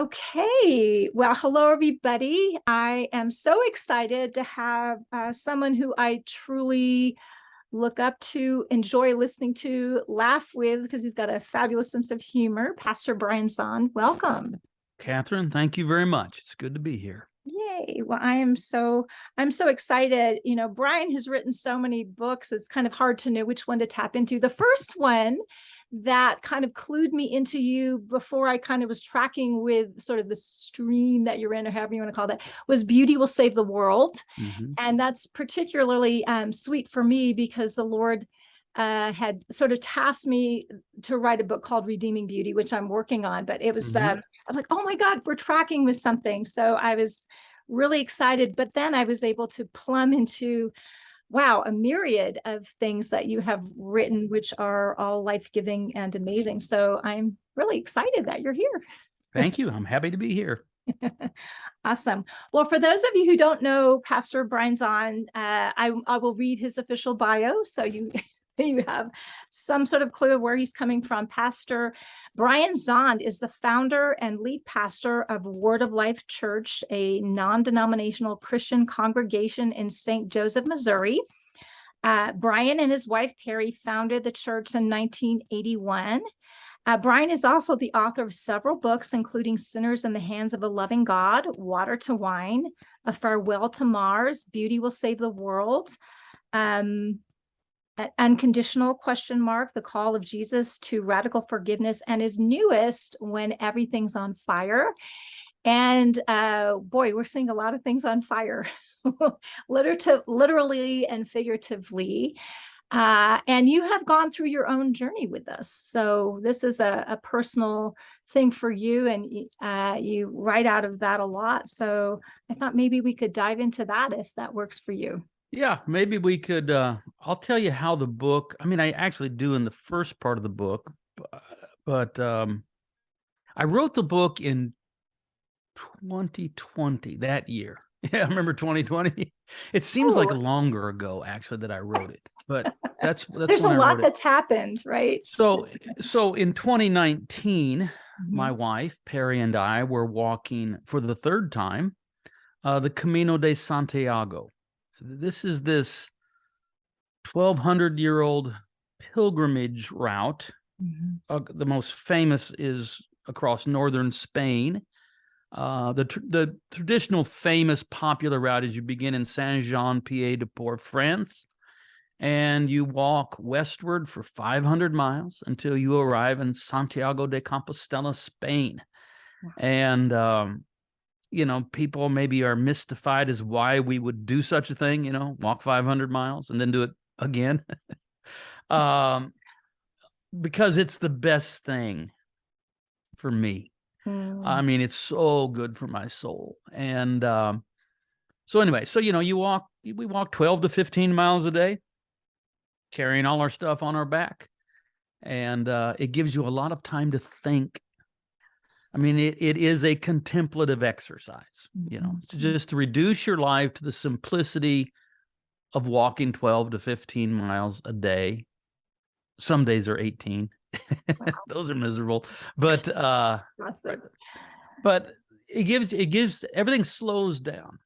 Okay. Well, hello, everybody. I am so excited to have someone who I truly look up to, enjoy listening to, laugh with, because he's got a fabulous sense of humor. Pastor Brian Zahnd, welcome. Catherine, thank you very much. It's good to be here. Yay. Well, I'm so excited. You know, Brian has written so many books. It's kind of hard to know which one to tap into. The first one that kind of clued me into you before I kind of was tracking with sort of the stream that you're in, or however you want to call that, was Beauty Will Save the World. Mm-hmm. And that's particularly sweet for me because the Lord had sort of tasked me to write a book called Redeeming Beauty, which I'm working on. But it was, I'm like, oh my God, we're tracking with something. So I was really excited. But then I was able to plumb into, wow, a myriad of things that you have written, which are all life-giving and amazing. So I'm really excited that you're here. Thank you. I'm happy to be here. Awesome. Well, for those of you who don't know Pastor Brian Zahnd, I will read his official bio so you have some sort of clue of where he's coming from. Pastor Brian Zahnd is the founder and lead pastor of Word of Life Church, a non-denominational Christian congregation in St. Joseph, Missouri. Brian and his wife, Peri, founded the church in 1981. Brian is also the author of several books, including Sinners in the Hands of a Loving God, Water to Wine, A Farewell to Mars, Beauty Will Save the World, Unconditional, The Call of Jesus to Radical Forgiveness, and his newest, When Everything's on Fire. And boy, we're seeing a lot of things on fire, literally and figuratively. And you have gone through your own journey with us. So this is a personal thing for you, and you write out of that a lot. So I thought maybe we could dive into that if that works for you. Yeah, maybe we could. I'll tell you how the book, I actually do in the first part of the book, but I wrote the book in 2020, that year. Yeah, I remember 2020. It seems like longer ago, actually, that I wrote it, but that's there's a lot that's happened, right? So in 2019, my wife, Peri, and I were walking for the third time, the Camino de Santiago. This is this 1,200-year-old pilgrimage route. The most famous is across northern Spain. The traditional famous popular route is you begin in Saint-Jean-Pied-de-Port, France, and you walk westward for 500 miles until you arrive in Santiago de Compostela, Spain. And people maybe are mystified as why we would do such a thing, walk 500 miles and then do it again. Because it's the best thing for me. It's so good for my soul. And we walk 12 to 15 miles a day, carrying all our stuff on our back. And it gives you a lot of time to think. It is a contemplative exercise, just to reduce your life to the simplicity of walking 12 to 15 miles a day. Some days are 18. Wow. Those are miserable, but it gives everything slows down.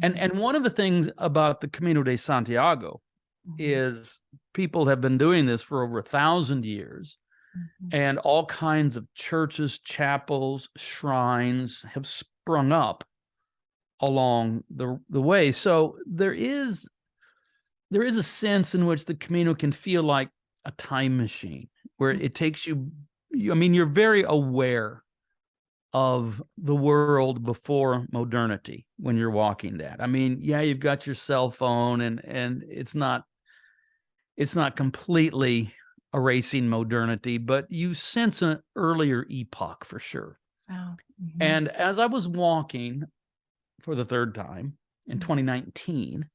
Yeah. And one of the things about the Camino de Santiago is people have been doing this for over 1,000 years. And all kinds of churches, chapels, shrines have sprung up along the way. So there is a sense in which the Camino can feel like a time machine, where it takes you, you're very aware of the world before modernity when you're walking that. You've got your cell phone and it's not completely erasing modernity, but you sense an earlier epoch for sure. Wow. And as I was walking for the third time in 2019,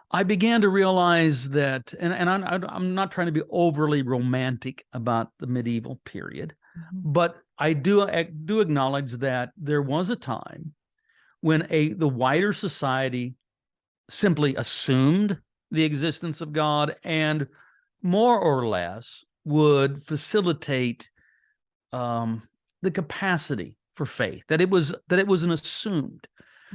I began to realize that, and I'm not trying to be overly romantic about the medieval period, but I do acknowledge that there was a time when the wider society simply assumed the existence of God and more or less would facilitate the capacity for faith, that it was an assumed,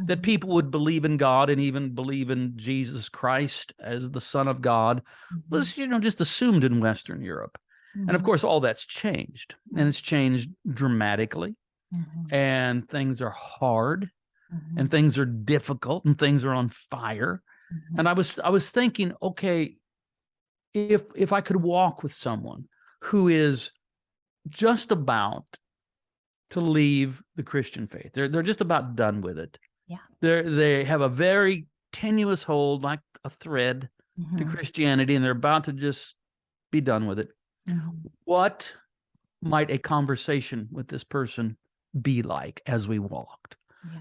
that people would believe in God and even believe in Jesus Christ as the Son of God was, just assumed in Western Europe. And of course, all that's changed, and it's changed dramatically, and things are hard, and things are difficult, and things are on fire. And I was thinking, okay, if I could walk with someone who is just about to leave the Christian faith, they're just about done with it. Yeah. They have a very tenuous hold, like a thread, to Christianity, and they're about to just be done with it. What might a conversation with this person be like as we walked? Yeah.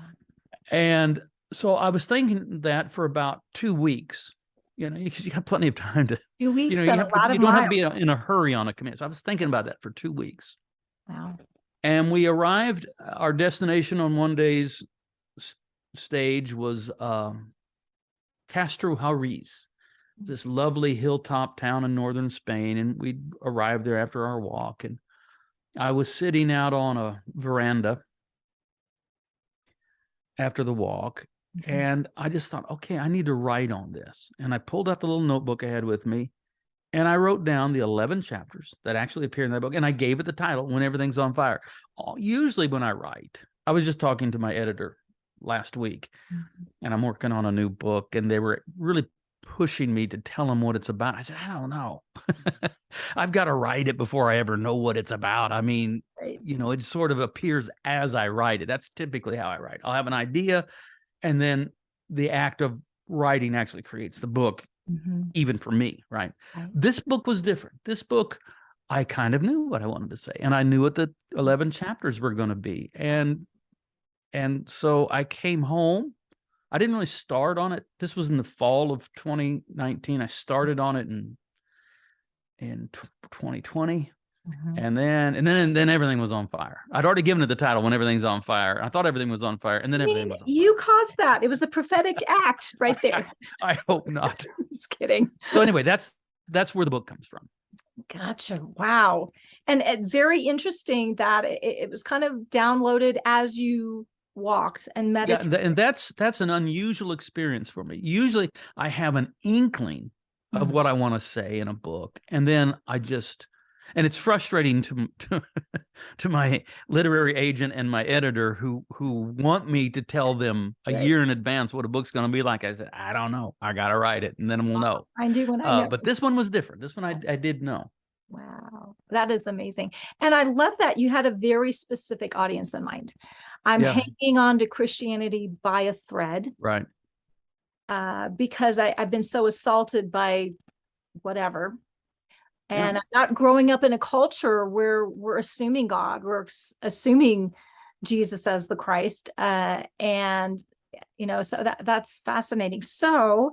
And so I was thinking that for about 2 weeks, because you got plenty of time to, 2 weeks you and a lot of don't have to be miles. in a hurry on a commit. So I was thinking about that for 2 weeks. Wow. And we arrived, our destination on one day's stage was Castro Harris, this lovely hilltop town in northern Spain. And we arrived there after our walk. And I was sitting out on a veranda after the walk. And I just thought, okay, I need to write on this. And I pulled out the little notebook I had with me, and I wrote down the 11 chapters that actually appear in that book. And I gave it the title, When Everything's on Fire. Usually when I write, I was just talking to my editor last week, and I'm working on a new book, and they were really pushing me to tell them what it's about. I said, I don't know. I've got to write it before I ever know what it's about. I mean, it sort of appears as I write it. That's typically how I write. I'll have an idea, and then the act of writing actually creates the book, even for me, right? This book was different. This book, I kind of knew what I wanted to say, and I knew what the 11 chapters were going to be. And so I came home. I didn't really start on it. This was in the fall of 2019. I started on it in 2020. And then everything was on fire. I'd already given it the title, When Everything's on Fire. I thought everything was on fire, and then everything was on fire. You caused that. It was a prophetic act right there. I hope not. Just kidding. So anyway, that's where the book comes from. Gotcha. Wow. And very interesting that it was kind of downloaded as you walked and meditated. Yeah, and that's an unusual experience for me. Usually I have an inkling of what I want to say in a book, and then and it's frustrating to my literary agent and my editor who want me to tell them a year in advance what a book's going to be like. I said, I don't know. I got to write it, and then we'll know. I do when I know. But this one was different. This one I did know. Wow, that is amazing. And I love that you had a very specific audience in mind. I'm hanging on to Christianity by a thread. Right. Because I've been so assaulted by whatever. And I'm not growing up in a culture where we're assuming God, we're assuming Jesus as the Christ. And, so that's fascinating. So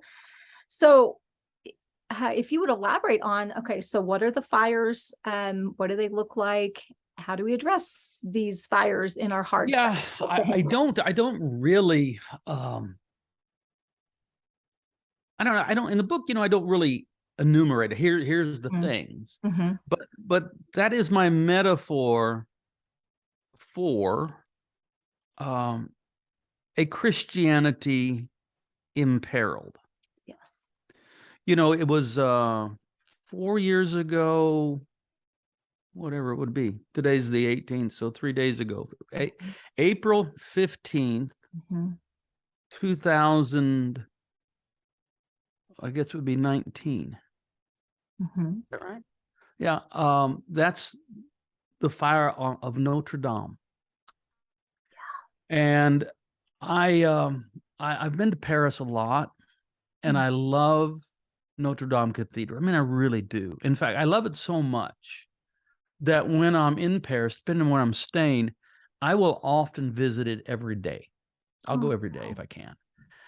if you would elaborate on, okay, so what are the fires? What do they look like? How do we address these fires in our hearts? Yeah, I don't really, I don't know. In the book, I don't really enumerate it. Here's the things, but that is my metaphor for a Christianity imperiled. Yes. It was 4 years ago, whatever it would be. Today's the 18th, so 3 days ago, April 15th, 2000. I guess it would be 19. Is that right? Yeah. That's the fire of Notre Dame. Yeah. And I've been to Paris a lot, and I love Notre Dame Cathedral. I mean, I really do. In fact, I love it so much that when I'm in Paris, depending on where I'm staying, I will often visit it every day. I'll go every day if I can.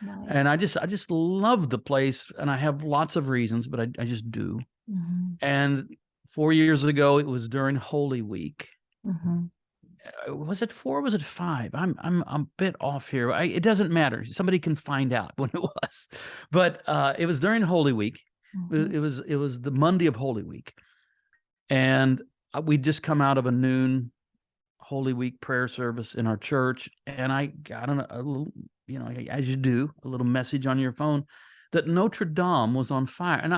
Nice. And I just love the place, and I have lots of reasons, but I just do. And 4 years ago, it was during Holy Week. Was it 4? Was it 5? I'm a bit off here. It doesn't matter. Somebody can find out when it was, but it was during Holy Week. It was the Monday of Holy Week, and we'd just come out of a noon Holy Week prayer service in our church, and I got a little, as you do, a little message on your phone that Notre Dame was on fire. And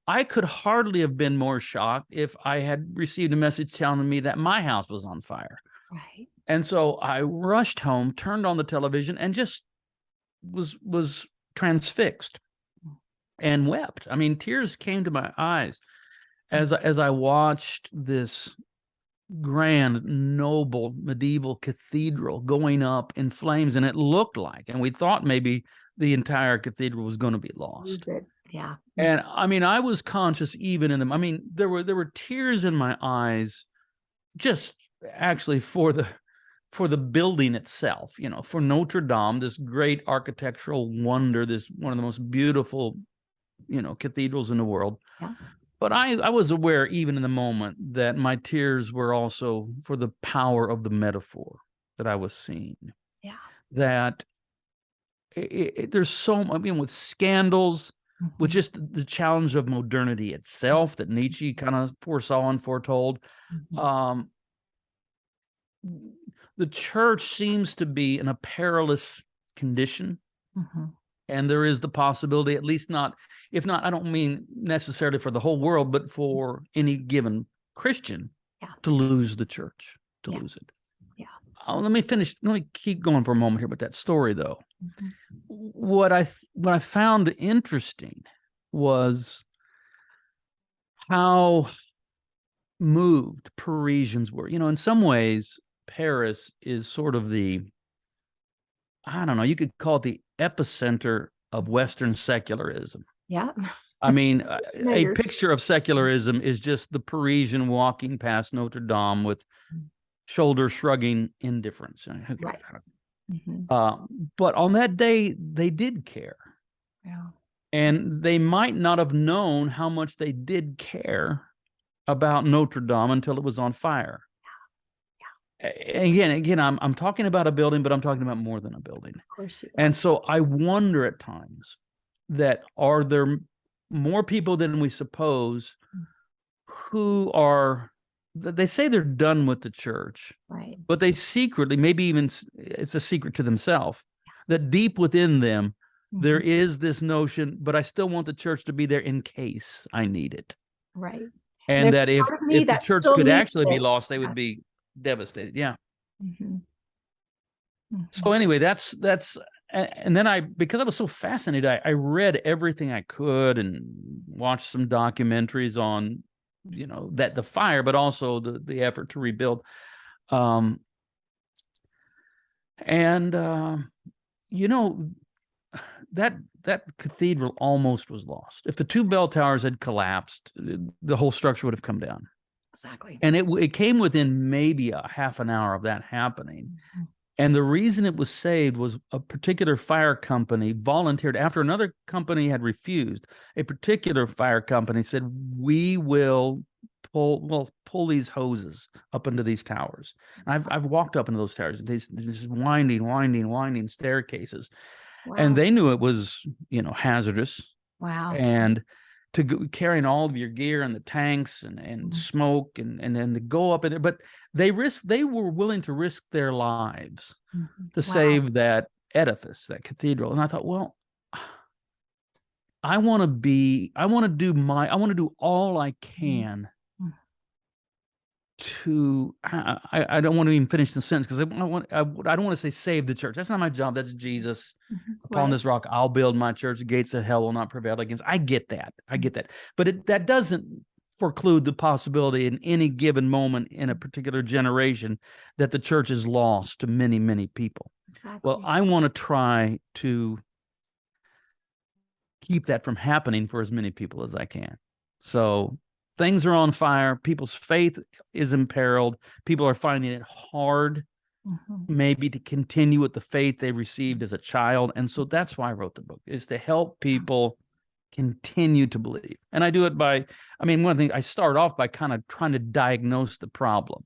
I could hardly have been more shocked if I had received a message telling me that my house was on fire. Right. And so I rushed home, turned on the television, and just was transfixed and wept. I mean, tears came to my eyes as I watched this grand, noble, medieval cathedral going up in flames, and it looked like, and we thought maybe the entire cathedral was going to be lost. Yeah. And I mean, I was conscious even in them. I mean, there were tears in my eyes, just actually for the building itself, for Notre Dame, this great architectural wonder, this one of the most beautiful, cathedrals in the world. Yeah. But I was aware, even in the moment, that my tears were also for the power of the metaphor that I was seeing. Yeah. That there's so much, with scandals, with just the challenge of modernity itself that Nietzsche kind of foresaw and foretold. The church seems to be in a perilous condition. And there is the possibility, at least not, if not, I don't mean necessarily for the whole world, but for any given Christian to lose the church, to lose it. Yeah. Let me keep going for a moment here with that story, though. What I found interesting was how moved Parisians were. In some ways, Paris is sort of I don't know, you could call it the epicenter of Western secularism. Yeah. I mean, a picture of secularism is just the Parisian walking past Notre Dame with shoulder shrugging indifference. Right. But on that day, they did care. Yeah. And they might not have known how much they did care about Notre Dame until it was on fire. Again, I'm talking about a building, but I'm talking about more than a building. Of course. And so I wonder at times that are there more people than we suppose who they say they're done with the church, right? But they secretly, maybe even it's a secret to themselves, that deep within them, there is this notion, but I still want the church to be there in case I need it. Right. And that if the church could actually be lost, they would be devastated. Yeah. So anyway, that's and then because I was so fascinated, I read everything I could and watched some documentaries on that the fire, but also the effort to rebuild. That cathedral almost was lost. If the two bell towers had collapsed, the whole structure would have come down. Exactly. And it came within maybe a half an hour of that happening. And the reason it was saved was a particular fire company volunteered, after another company had refused. A particular fire company said, we will pull these hoses up into these towers. And I've walked up into those towers. These winding staircases. Wow. And they knew it was, hazardous. Wow. And to go, carrying all of your gear and the tanks and smoke and then to go up in there, but they were willing to risk their lives to save that edifice, that cathedral. And I thought, well, I want to do all I can to, I don't want to even finish the sentence because I don't want to say save the church. That's not my job. That's Jesus. Upon this rock, I'll build my church. The gates of hell will not prevail against. I get that. But that doesn't preclude the possibility in any given moment in a particular generation that the church is lost to many, many people. Exactly. Well, I want to try to keep that from happening for as many people as I can. So things are on fire. People's faith is imperiled. People are finding it hard, maybe, to continue with the faith they received as a child. And so that's why I wrote the book, is to help people continue to believe. And I do it one thing, I start off by kind of trying to diagnose the problem,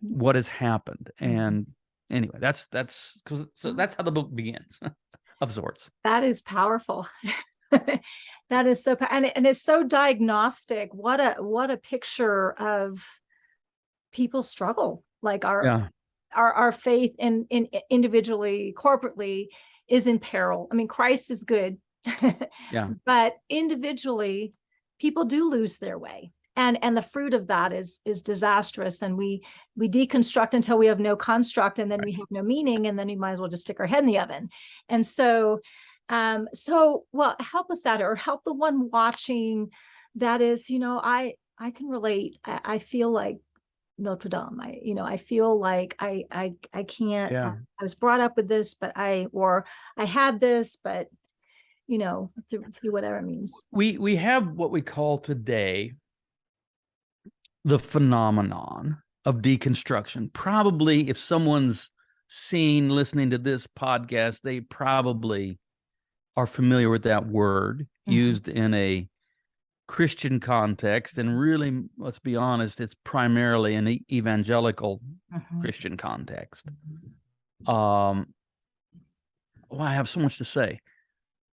what has happened. And anyway, that's how the book begins, of sorts. That is powerful. That is so, and it's so diagnostic. What a picture of people struggle. Like Yeah. our faith in individually, corporately is in peril. I mean, Christ is good, Yeah. but individually, people do lose their way. And the fruit of that is disastrous. And we deconstruct until we have no construct, and then we have no meaning, and then we might as well just stick our head in the oven. And so, well, help us out, or help the one watching that is, I can relate. I feel like Notre Dame. I feel like I can't. Yeah. I was brought up with this, but I had this, but through whatever means. We have what we call today the phenomenon of deconstruction. Probably, if someone's listening to this podcast, they probably are familiar with that word used in a Christian context. And really, let's be honest, it's primarily an evangelical Christian context. Well, I have so much to say.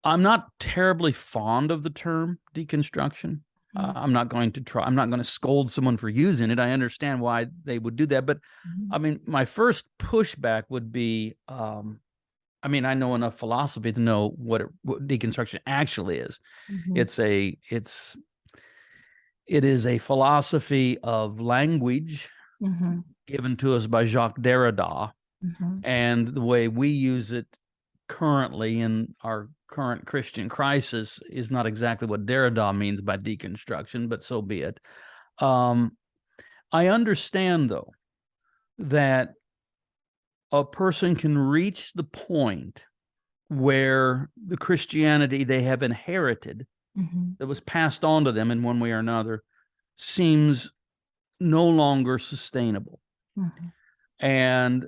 I'm not terribly fond of the term deconstruction. I'm not going to scold someone for using it. I understand why they would do that. But I mean, my first pushback would be, I know enough philosophy to know what deconstruction actually is. It is a philosophy of language given to us by Jacques Derrida. And the way we use it currently in our current Christian crisis is not exactly what Derrida means by deconstruction, but so be it. I understand, though, that a person can reach the point where the Christianity they have inherited, that was passed on to them in one way or another, seems no longer sustainable. And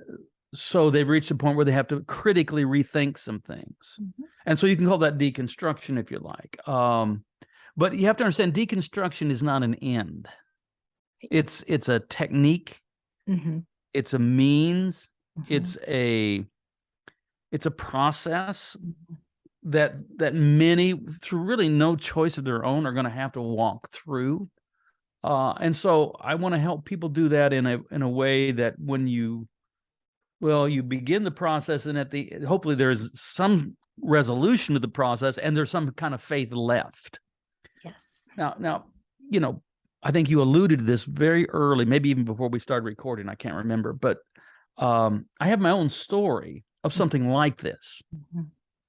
so they've reached a point where they have to critically rethink some things. And so you can call that deconstruction if you like. But you have to understand, deconstruction is not an end. It's a technique. It's a means. It's a process that many, through really no choice of their own, are going to have to walk through. And so I want to help people do that in a way that when you begin the process, and hopefully there's some resolution to the process, and there's some kind of faith left. Yes. Now, I think you alluded to this very early, maybe even before we started recording. I can't remember, but I have my own story of something like this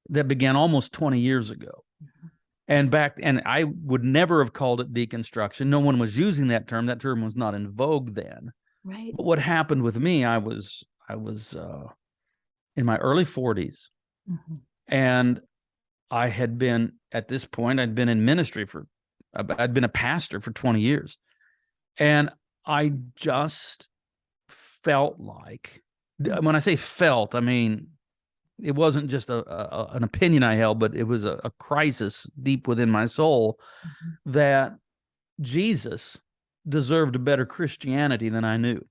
that began almost 20 years ago. And I would never have called it deconstruction. No one was using that term. That term was not in vogue then. Right. But what happened with me, I was in my early 40s, and I had been, at this point, I'd been in ministry I'd been a pastor for 20 years. And I just felt like, when I say felt, I mean, it wasn't just an opinion I held, but it was a crisis deep within my soul that Jesus deserved a better Christianity than I knew.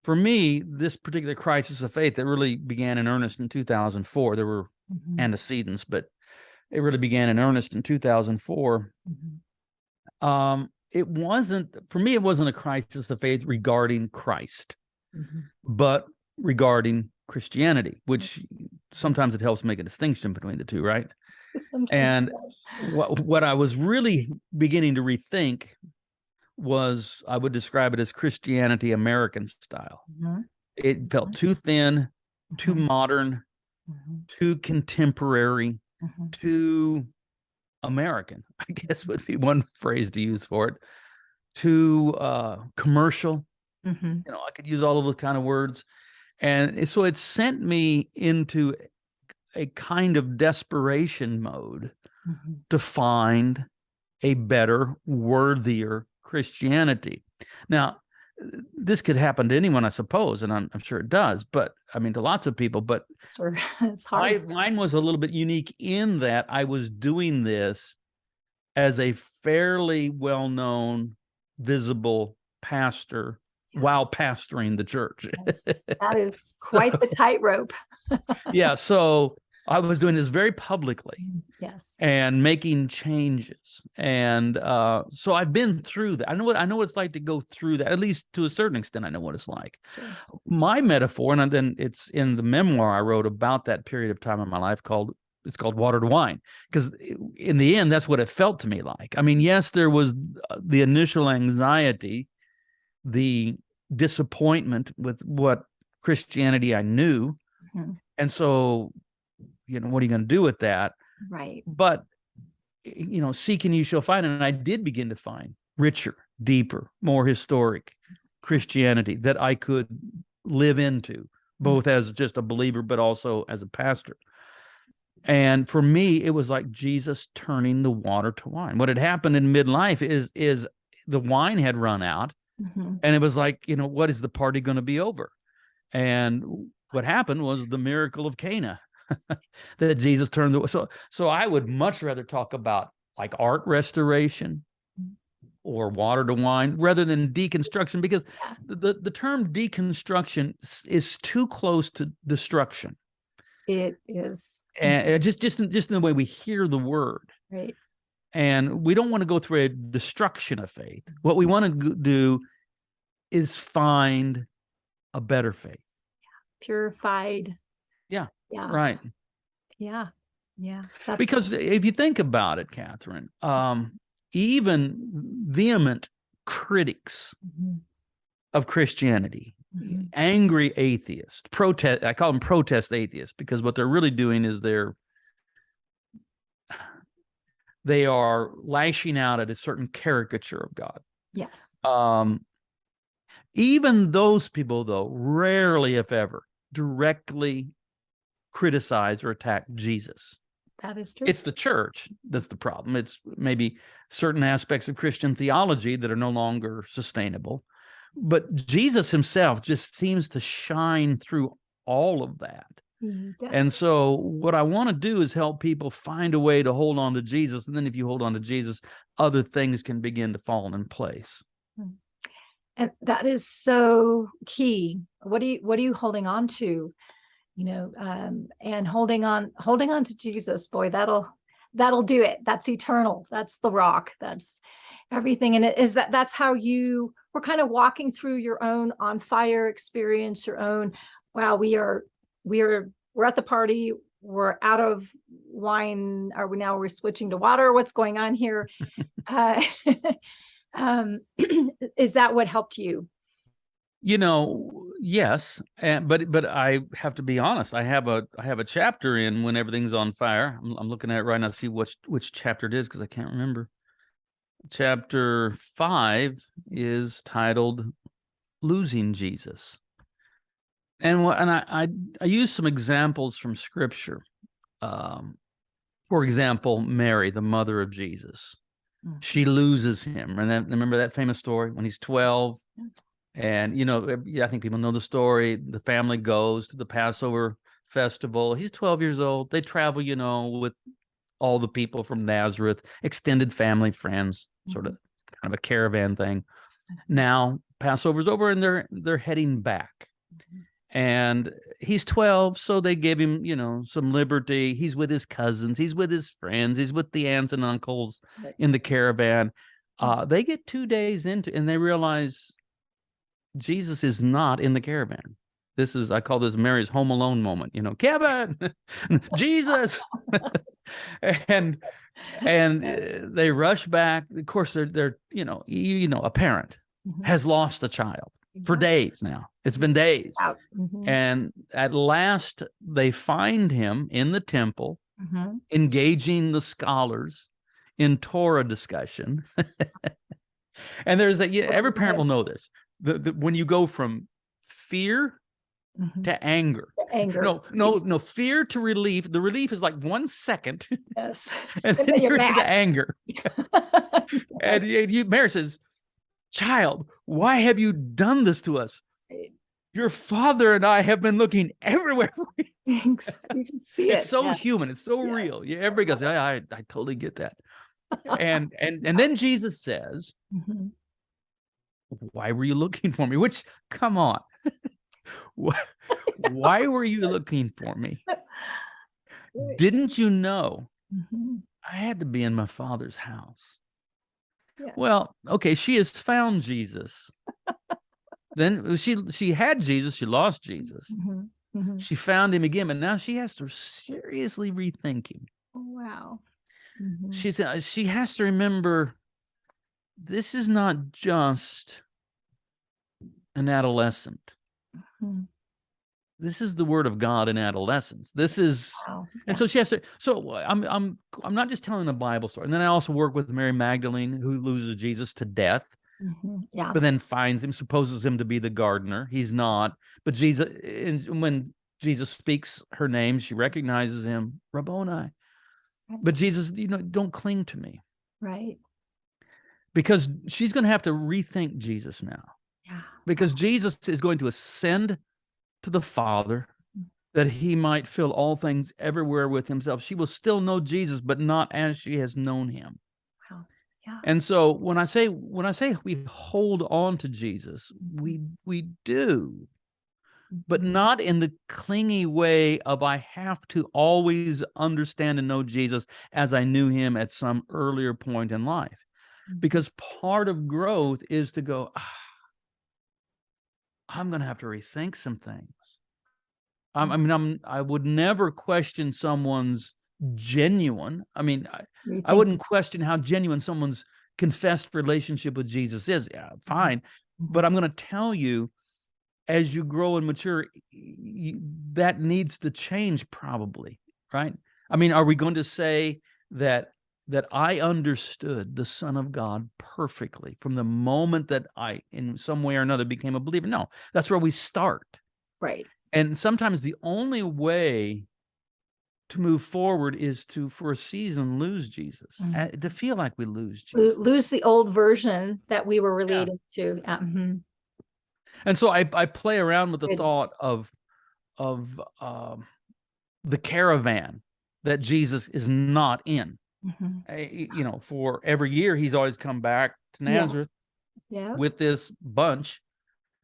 For me, this particular crisis of faith that really began in earnest in 2004, there were antecedents, but it really began in earnest in 2004. It wasn't a crisis of faith regarding Christ, but regarding Christianity, which sometimes it helps make a distinction between the two, right? And what I was really beginning to rethink was, I would describe it as Christianity American style. It felt too thin, too modern, too contemporary, too American, I guess would be one phrase to use for it, too commercial. I could use all of those kind of words. And so it sent me into a kind of desperation mode to find a better, worthier Christianity. Now, this could happen to anyone, I suppose, and I'm sure it does, but I mean, to lots of people, but sure. It's hard. Mine was a little bit unique in that I was doing this as a fairly well-known, visible pastor while pastoring the church. That is quite the tightrope. Yeah. So I was doing this very publicly. Yes. And making changes. And so I've been through that. I know what it's like to go through that, at least to a certain extent. I know what it's like. Sure. My metaphor, and then it's in the memoir I wrote about that period of time in my life it's called Water to Wine, because in the end, that's what it felt to me like. I mean, yes, there was the initial anxiety, the disappointment with what Christianity I knew. Mm-hmm. And so, what are you going to do with that? Right. But, seek and you shall find. And I did begin to find richer, deeper, more historic Christianity that I could live into, both as just a believer, but also as a pastor. And for me, it was like Jesus turning the water to wine. What had happened in midlife is the wine had run out, and it was like, what is the party going to be over? And what happened was the miracle of Cana. That Jesus turned so I would much rather talk about like art restoration or water to wine rather than deconstruction, because the term deconstruction is too close to destruction. It is. And just in the way we hear the word. Right. And we don't want to go through a destruction of faith. What we want to do is find a better faith. Purified. Yeah. Yeah. Right. Yeah. Yeah. Because if you think about it, Catherine, even vehement critics of Christianity, angry atheists, I call them protest atheists, because what they're really doing is they are lashing out at a certain caricature of God. Yes. Even those people, though, rarely, if ever, directly criticize or attack Jesus. That is true. It's the church that's the problem. It's maybe certain aspects of Christian theology that are no longer sustainable. But Jesus himself just seems to shine through all of that. And so what I want to do is help people find a way to hold on to Jesus. And then if you hold on to Jesus, other things can begin to fall in place. And that is so key. What are you holding on to? And holding on to Jesus, boy, that'll do it. That's eternal. That's the rock. That's everything. And that's how we're kind of walking through your own on fire experience, your own, wow, we're at the party. We're out of wine. We're switching to water? What's going on here? Is that what helped you? Yes, but I have to be honest. I have a chapter in When Everything's on Fire. I'm looking at it right now to see which chapter it is, because I can't remember. Chapter 5 is titled "Losing Jesus," and I use some examples from Scripture. For example, Mary, the mother of Jesus, she loses him, and remember that famous story when he's 12. And, I think people know the story. The family goes to the Passover festival. He's 12 years old. They travel, with all the people from Nazareth, extended family, friends, sort of kind of a caravan thing. Now, Passover's over and they're heading back. And he's 12, so they give him, some liberty. He's with his cousins. He's with his friends. He's with the aunts and uncles in the caravan. They get 2 days into, and they realize Jesus is not in the caravan. I call this Mary's Home Alone moment, Kevin, Jesus. and they rush back. Of course, they're a parent has lost a child for days now. It's been days. And at last they find him in the temple, engaging the scholars in Torah discussion. And there's that, every parent will know this. When you go from fear to anger. No, fear to relief. The relief is like 1 second. Yes. And then you're into anger. And Mary says, "Child, why have you done this to us? Your father and I have been looking everywhere for you." You can see it's so human. It's so real. Everybody goes, I totally get that. And then Jesus says, "Why were you looking for me?" Which, come on. Why were you looking for me? Didn't you know Mhm. I had to be in my Father's house? Yeah. Well, okay, she has found Jesus. Then she had Jesus, she lost Jesus. Mhm. Mhm. She found him again, and now she has to seriously rethink him. Oh, wow. Mhm. She has to remember this is not just an adolescent. Mhm. This is the word of God in adolescence. This is, Wow. and so she has to. So I'm not just telling a Bible story. And then I also work with Mary Magdalene, who loses Jesus to death, Mhm. Yeah. but then finds him, supposes him to be the gardener. He's not. But Jesus, and when Jesus speaks her name, she recognizes him, Rabboni. But Jesus, don't cling to me, Right. because she's going to have to rethink Jesus now, Yeah. because Jesus is going to ascend to the Father, that he might fill all things everywhere with himself. She will still know Jesus, but not as she has known him. Wow. Yeah. And so when I say we hold on to Jesus, we do, but Mhm. not in the clingy way of I have to always understand and know Jesus as I knew him at some earlier point in life. Mhm. Because part of growth is to go, I'm going to have to rethink some things. I would never question someone's genuine. I Rethink. wouldn't question how genuine someone's confessed relationship with Jesus is. Yeah, fine. But I'm going to tell you, as you grow and mature, that needs to change probably, right? Are we going to say that I understood the Son of God perfectly from the moment that I, in some way or another, became a believer? No, that's where we start. Right. And sometimes the only way to move forward is to, for a season, lose Jesus, to feel like we lose Jesus. Lose the old version that we were Yeah. related to. Mhm. And so I play around with the Good. thought of the caravan that Jesus is not in. Mhm. For every year he's always come back to Yeah. Nazareth Yeah. with this bunch,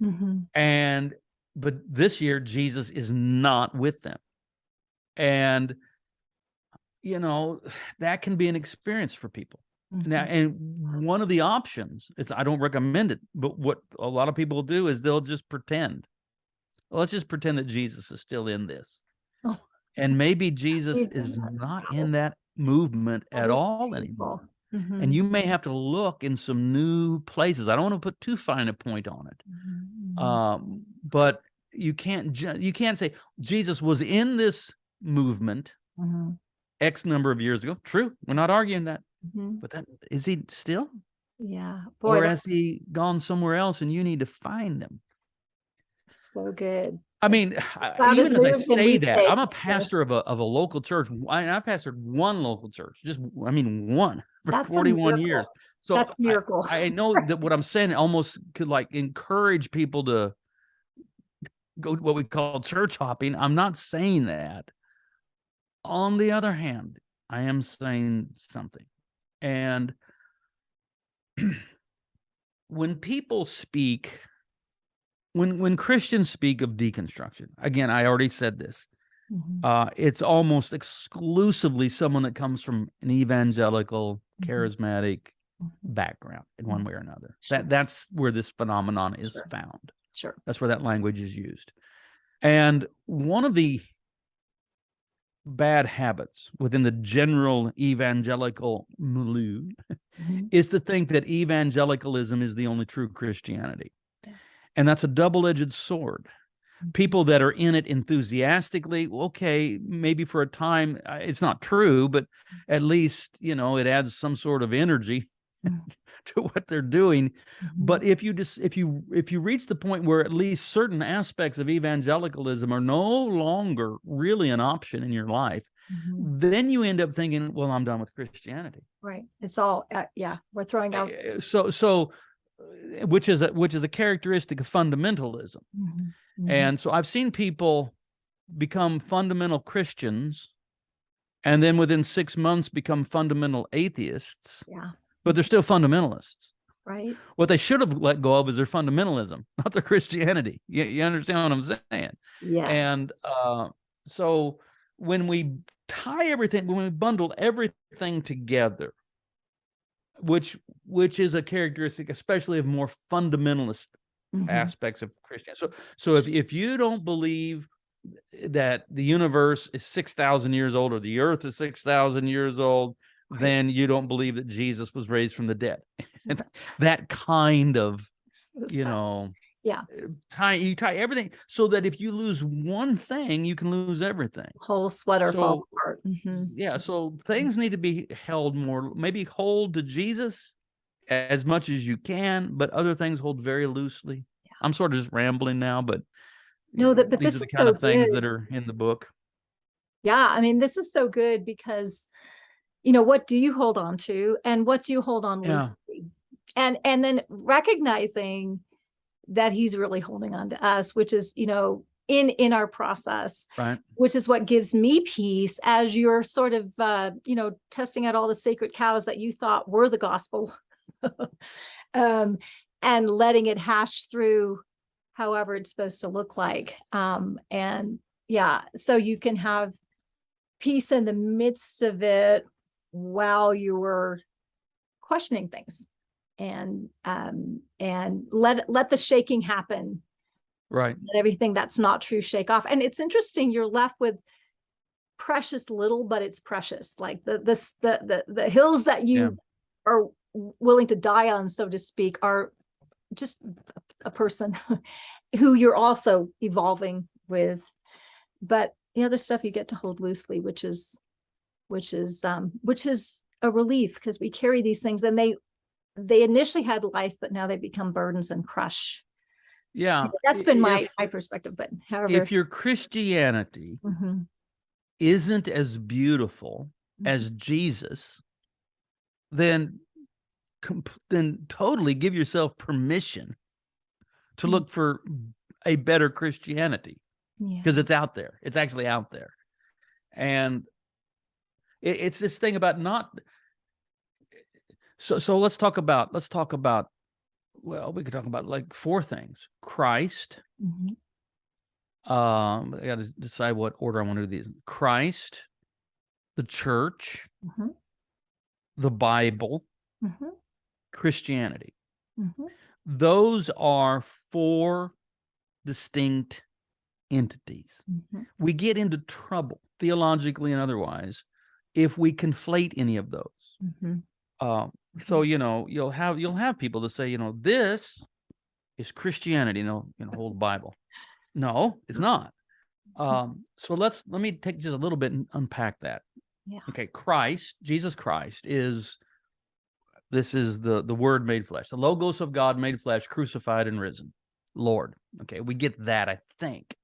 Mhm. but this year Jesus is not with them. And that can be an experience for people. Now, Mhm. and one of the options is, I don't recommend it, but what a lot of people do is they'll just pretend. Let's just pretend that Jesus is still in this. Oh. And maybe Jesus is not in that movement at all anymore. Mhm. And you may have to look in some new places. I don't want to put too fine a point on it. Mhm. But you can't say Jesus was in this movement Mhm. X number of years ago. True. We're not arguing that. Mhm. But is he still? Yeah. Or Boy, has he gone somewhere else and you need to find him? that's so good. Even as I say that, I'm a pastor of a local church. I've pastored one local church, one for That's a 41 miracle. years. So That's a miracle. I know that what I'm saying almost could encourage people to go what we call church hopping. I'm not saying that. On the other hand, I am saying something. And when people speak, when Christians speak of deconstruction, again, I already said this, Mhm. it's almost exclusively someone that comes from an evangelical, charismatic background in one way or another. Sure. That's where this phenomenon is found. Sure. That's where that language is used. And one of the bad habits within the general evangelical milieu Mhm. is to think that evangelicalism is the only true Christianity. Yes. And that's a double-edged sword. People that are in it enthusiastically, okay, maybe for a time, it's not true, but at least, it adds some sort of energy to what they're doing. But if you reach the point where at least certain aspects of evangelicalism are no longer really an option in your life, then you end up thinking, well, I'm done with Christianity. Right. It's all, we're throwing out. So which is a characteristic of fundamentalism. And so I've seen people become fundamental Christians and then within 6 months become fundamental atheists. Yeah. But they're still fundamentalists. Right. What they should have let go of is their fundamentalism, not their Christianity. You understand what I'm saying? Yeah. And so when we tie everything, when we bundle everything together, which is a characteristic, especially of more fundamentalist aspects of Christianity. So if you don't believe that the universe is 6,000 years old or the earth is 6,000 years old, then you don't believe that Jesus was raised from the dead. That kind of, you know, yeah, you tie everything so that if you lose one thing, you can lose everything. Whole sweater falls apart. Yeah, so things need to be held more, maybe hold to Jesus as much as you can, but other things hold very loosely. Yeah. I'm sort of just rambling now, but no, but these this are the is kind so of things good that are in the book. Yeah, I mean, this is so good because, you know, what do you hold on to and what do you hold on loosely? And then recognizing that he's really holding on to us, which is, you know, in our process, right? Which is what gives me peace as you're sort of, you know, testing out all the sacred cows that you thought were the gospel, and letting it hash through however it's supposed to look like. And yeah, so you can have peace in the midst of it while you were questioning things, and let the shaking happen. Right. Let everything that's not true shake off. And it's interesting, you're left with precious little, but it's precious. Like the hills that you are willing to die on, so to speak, are just a person who you're also evolving with. But the other stuff you get to hold loosely, which is a relief, because we carry these things and they initially had life, but now they become burdens and crush. Yeah, that's been my perspective. But however, if your Christianity isn't as beautiful as Jesus, then totally give yourself permission to look for a better Christianity, because it's out there. It's actually out there. And it's this thing about not. So let's talk about, well, we could talk about like four things. Christ. I got to decide what order I want to do these. Christ, the church, the Bible, Christianity. Those are four distinct entities. We get into trouble theologically and otherwise if we conflate any of those. So, you know, you'll have people that say, you know, this is Christianity, you know, hold the Bible. No, it's not. So let me take just a little bit and unpack that. Okay, Christ, Jesus Christ is the Word made flesh, the Logos of God made flesh, crucified and risen, Lord. Okay, we get that, I think.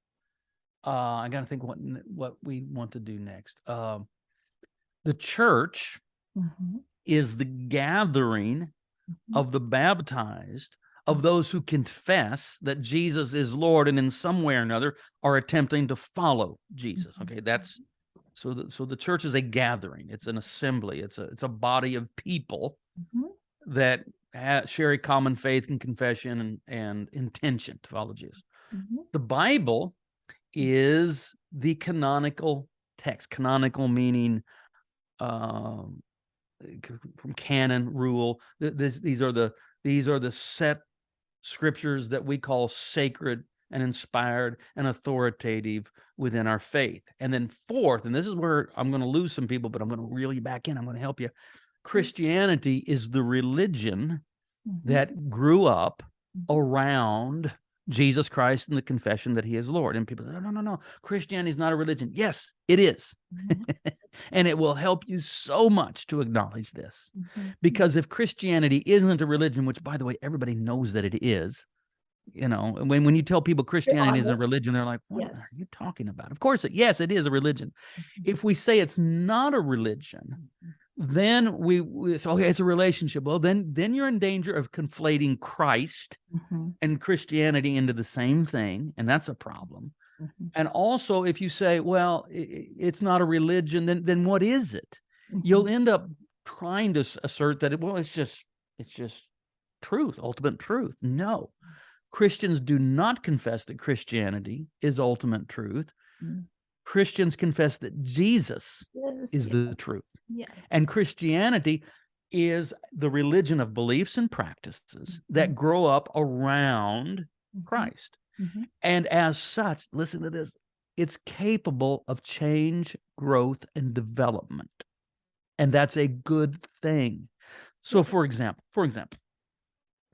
I got to think what we want to do next. The church is the gathering of the baptized, of those who confess that Jesus is Lord and in some way or another are attempting to follow Jesus. Okay, that's so the church is a gathering. It's an assembly. It's a body of people that share a common faith and confession and intention to follow Jesus. The Bible is the canonical text. Canonical meaning from canon rule. These are the set scriptures that we call sacred and inspired and authoritative within our faith. And then fourth, and this is where I'm going to lose some people, but I'm going to reel you back in. I'm going to help you. Christianity is the religion that grew up around Jesus Christ and the confession that he is Lord. And people say, no, Christianity is not a religion. Yes, it is. And it will help you so much to acknowledge this. Because if Christianity isn't a religion, which, by the way, everybody knows that it is, you know, when you tell people Christianity isn't a religion, they're like, what are you talking about? Of course, yes, it is a religion. If we say it's not a religion, then we say, okay, it's a relationship. Well, then you're in danger of conflating Christ and Christianity into the same thing, and that's a problem. And also, if you say, well, it's not a religion, then what is it? You'll end up trying to assert that, it's just truth, ultimate truth. No, Christians do not confess that Christianity is ultimate truth. Christians confess that Jesus is the truth. Yes. And Christianity is the religion of beliefs and practices that grow up around Christ. And as such, listen to this, it's capable of change, growth, and development. And that's a good thing. So for example,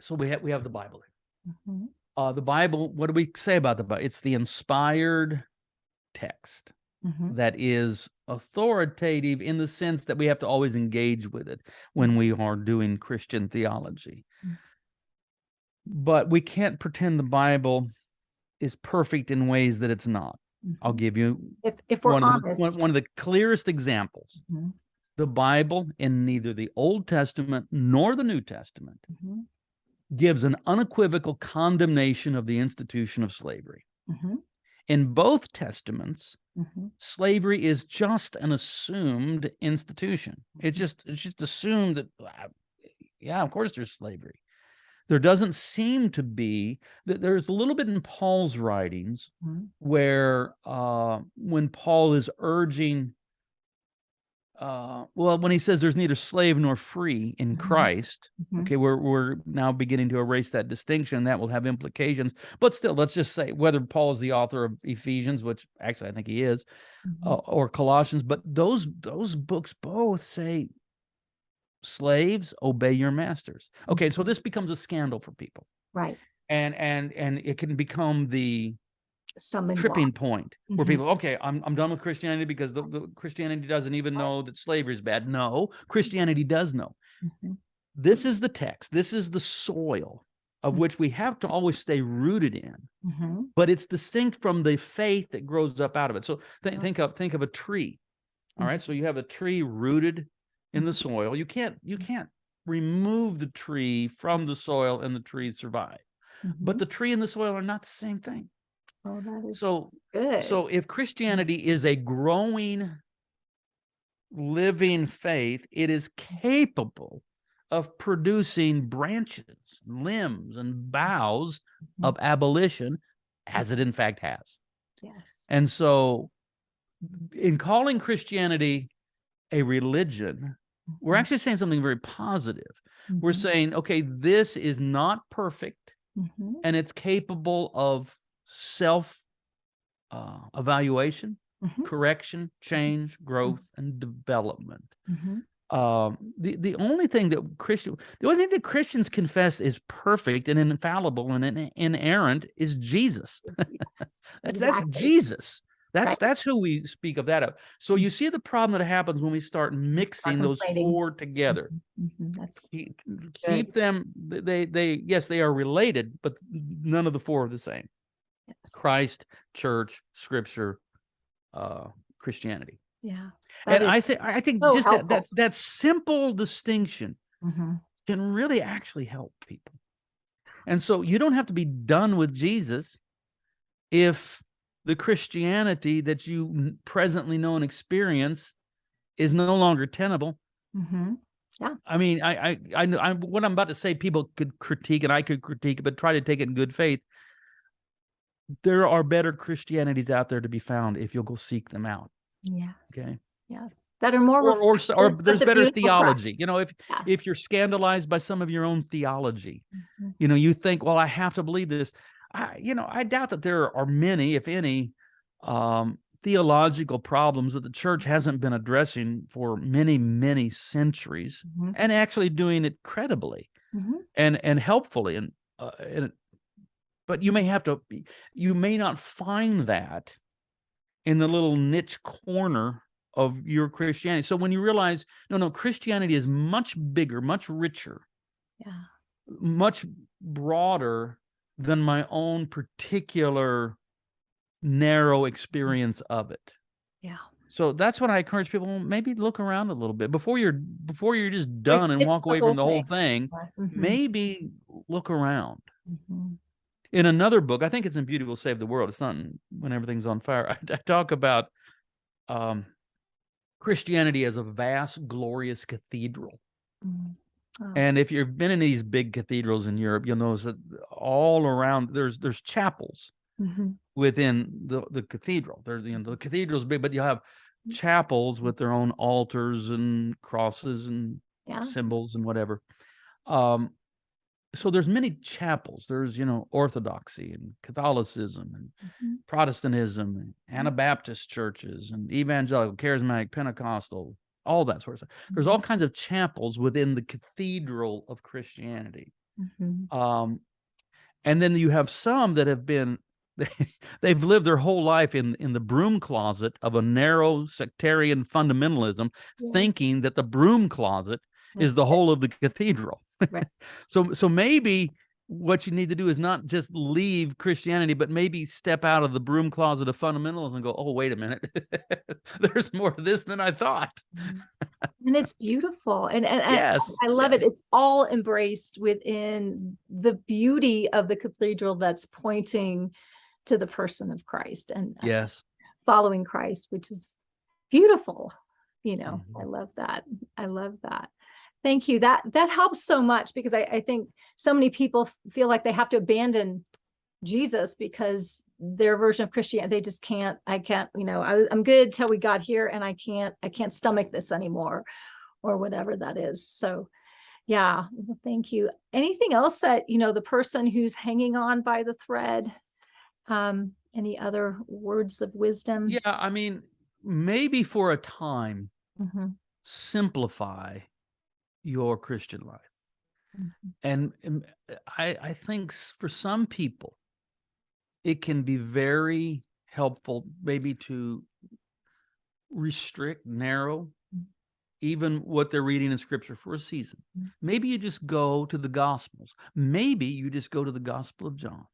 so we have the Bible here. The Bible, what do we say about the Bible? It's the inspired text that is authoritative in the sense that we have to always engage with it when we are doing Christian theology. But we can't pretend the Bible is perfect in ways that it's not. I'll give you if we're honest. One of the clearest examples. The Bible, in neither the Old Testament nor the New Testament, gives an unequivocal condemnation of the institution of slavery. In both testaments, slavery is just an assumed institution. It's just assumed that, yeah, of course there's slavery. There doesn't seem to be, there's a little bit in Paul's writings where when Paul is urging, when he says there's neither slave nor free in Christ, okay, we're now beginning to erase that distinction. That will have implications. But still, let's just say whether Paul is the author of Ephesians, which actually I think he is, or Colossians, but those books both say, slaves, obey your masters. Okay, so this becomes a scandal for people, right? And it can become the stumbling tripping block. point where people, okay, I'm done with Christianity because the Christianity doesn't even know that slavery is bad. No, Christianity does know. This is the text. This is the soil of which we have to always stay rooted in, but it's distinct from the faith that grows up out of it. So think of a tree. All right, so you have a tree rooted in the soil. You can't remove the tree from the soil and the tree survive. But the tree and the soil are not the same thing. Oh, that is good. So if Christianity is a growing, living faith, it is capable of producing branches, limbs, and boughs of abolition, as it in fact has. Yes. And so in calling Christianity a religion, we're actually saying something very positive. We're saying, okay, this is not perfect, and it's capable of self evaluation, correction, change, growth, and development. The only thing that Christians confess is perfect and infallible and inerrant is Jesus. That's Jesus. That's who we speak of that of. So you see the problem that happens when we start mixing those four together. That's keep them. Yes, they are related, but none of the four are the same. yes. Christ, church, Scripture, Christianity. Yeah, and I think so just helpful. that simple distinction can really actually help people. And so you don't have to be done with Jesus if the Christianity that you presently know and experience is no longer tenable. Yeah. I mean, I what I'm about to say, people could critique, and I could critique, but try to take it in good faith. There are better Christianities out there to be found if you'll go seek them out. Yes. Okay. Yes. That are more or there's better theology. Christ. You know, if you're scandalized by some of your own theology, Mm-hmm. you know, you think, well, I have to believe this. I doubt that there are many, if any, theological problems that the church hasn't been addressing for many, many centuries, Mm-hmm. and actually doing it credibly Mm-hmm. and helpfully. But you may not find that in the little niche corner of your Christianity. So when you realize, no, Christianity is much bigger, much richer, Yeah. much broader than my own particular narrow experience of it. Yeah. So that's what I encourage people. Well, maybe look around a little bit before you're just done and It's walk the away whole from the whole thing. thing. Maybe look around. Mm-hmm. In another book, I think it's in Beauty Will Save the World. It's not When Everything's on Fire. I talk about Christianity as a vast, glorious cathedral. Mm-hmm. Oh. And if you've been in these big cathedrals in Europe, you'll notice that all around there's chapels within the cathedral. There's, the cathedral's big, but you have chapels with their own altars and crosses and symbols and whatever. So there's many chapels. There's, Orthodoxy and Catholicism and Protestantism and Anabaptist churches and evangelical, charismatic, Pentecostal, all that sort of stuff. There's all kinds of chapels within the cathedral of Christianity. And then you have some that have been, they've lived their whole life in the broom closet of a narrow sectarian fundamentalism, thinking that the broom closet is the whole of the cathedral. Right. So maybe what you need to do is not just leave Christianity, but maybe step out of the broom closet of fundamentalism and go, oh, wait a minute. There's more to this than I thought. And it's beautiful. And Yes, I love it. It's all embraced within the beauty of the cathedral that's pointing to the person of Christ and following Christ, which is beautiful. I love that. I love that. Thank you. That helps so much, because I think so many people feel like they have to abandon Jesus because their version of Christianity, they just can't, I'm good till we got here and I can't stomach this anymore, or whatever that is. So well, thank you. Anything else that, the person who's hanging on by the thread, any other words of wisdom? Yeah. Maybe for a time, simplify your Christian life. And I think for some people, it can be very helpful maybe to restrict, narrow, even what they're reading in Scripture for a season. Maybe you just go to the Gospels. Maybe you just go to the Gospel of John.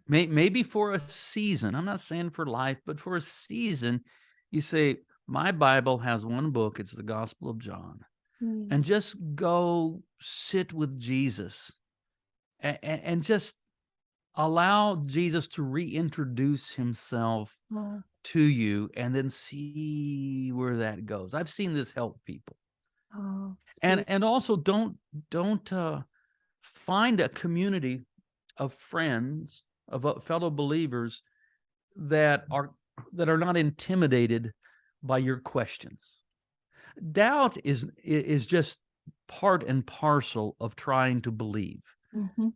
Maybe for a season, I'm not saying for life, but for a season, you say, my Bible has one book, it's the Gospel of John. And just go sit with Jesus and just allow Jesus to reintroduce himself to you, and then see where that goes. I've seen this help people. And also don't find a community of friends, of fellow believers that are not intimidated by your questions. Doubt is just part and parcel of trying to believe.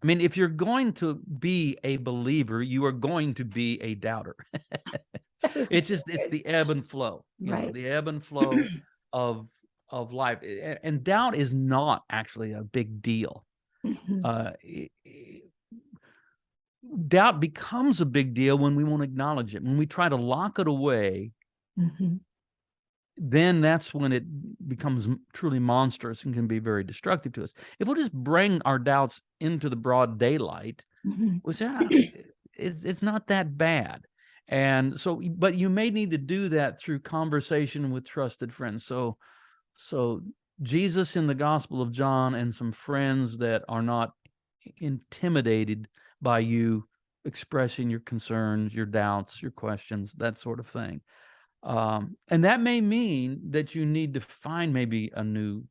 If you're going to be a believer, you are going to be a doubter. It's the ebb and flow, the ebb and flow of life. And doubt is not actually a big deal. Doubt becomes a big deal when we won't acknowledge it. When we try to lock it away, then that's when it becomes truly monstrous and can be very destructive to us. If we'll just bring our doubts into the broad daylight, it's not that bad. And so, but you may need to do that through conversation with trusted friends. So Jesus in the Gospel of John, and some friends that are not intimidated by you expressing your concerns, your doubts, your questions, that sort of thing. And that may mean that you need to find maybe a new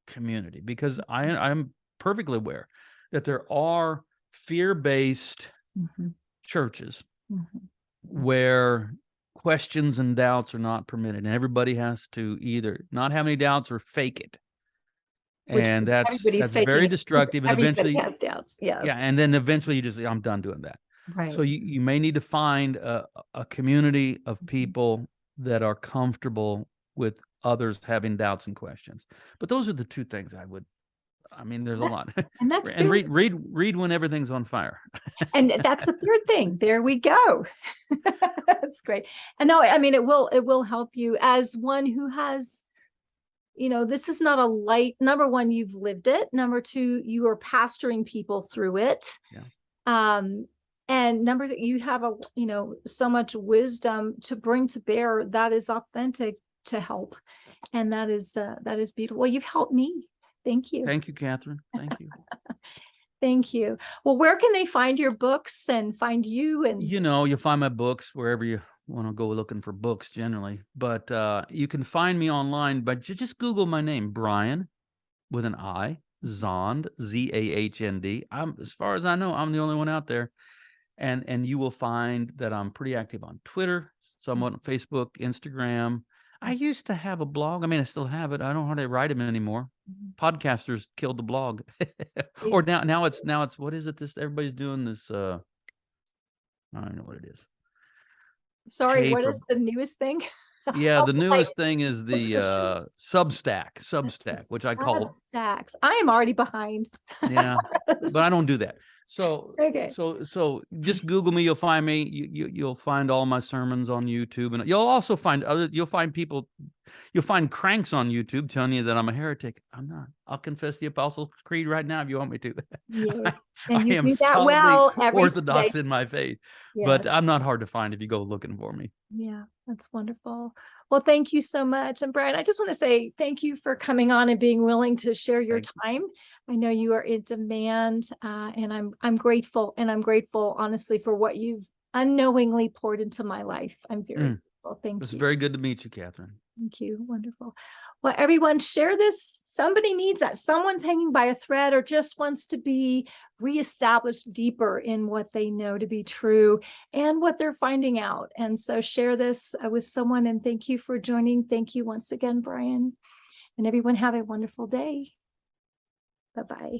community, because I'm perfectly aware that there are fear-based churches where questions and doubts are not permitted, and everybody has to either not have any doubts or fake it. And that's very destructive. And eventually has doubts. Yes. Yeah. And then eventually you just say, I'm done doing that. Right. So you may need to find a community of people that are comfortable with others having doubts and questions. But those are the two things there's a lot. And that's and read when everything's on fire. And that's the third thing. There we go. That's great. And no, it will help you as one who has, this is not a light. Number one, you've lived it. Number two, you are pastoring people through it. Yeah. And number three, you have so much wisdom to bring to bear that is authentic to help. And that is beautiful. Well, you've helped me. Thank you. Thank you, Catherine. Thank you. Thank you. Well, where can they find your books and find you? And you'll find my books wherever you want to go looking for books generally. But you can find me online by just Google my name, Brian, with an I, Zahnd, Zahnd. As far as I know, I'm the only one out there. and you will find that I'm pretty active on Twitter, somewhat on Facebook, Instagram. I used to have a blog. I mean, I still have it. I don't know how to write them anymore. Podcasters killed the blog. Or now it's what is it? This everybody's doing this. I don't know what it is. Sorry, Pay what for- is the newest thing? Yeah, the Okay. newest thing is the Subscriptions. Substack, which I call. Substacks. I am already behind. Yeah, but I don't do that. So, Okay. so just Google me. You'll find me. You'll find all my sermons on YouTube, and you'll also find you'll find cranks on YouTube telling you that I'm a heretic. I'm not. I'll confess the Apostles' Creed right now if you want me to. Yeah. I And you am do that solidly well every orthodox Sunday. in my faith, Yeah. but I'm not hard to find if you go looking for me. Yeah, that's wonderful. Well, thank you so much. And Brian, I just want to say thank you for coming on and being willing to share your time. I know you are in demand, and I'm grateful. And I'm grateful, honestly, for what you've unknowingly poured into my life. I'm very grateful. Thank you. It's very good to meet you, Catherine. Thank you. Wonderful. Well, everyone, share this. Somebody needs that. Someone's hanging by a thread or just wants to be reestablished deeper in what they know to be true and what they're finding out. And so share this with someone. And thank you for joining. Thank you once again, Brian. And everyone have a wonderful day. Bye-bye.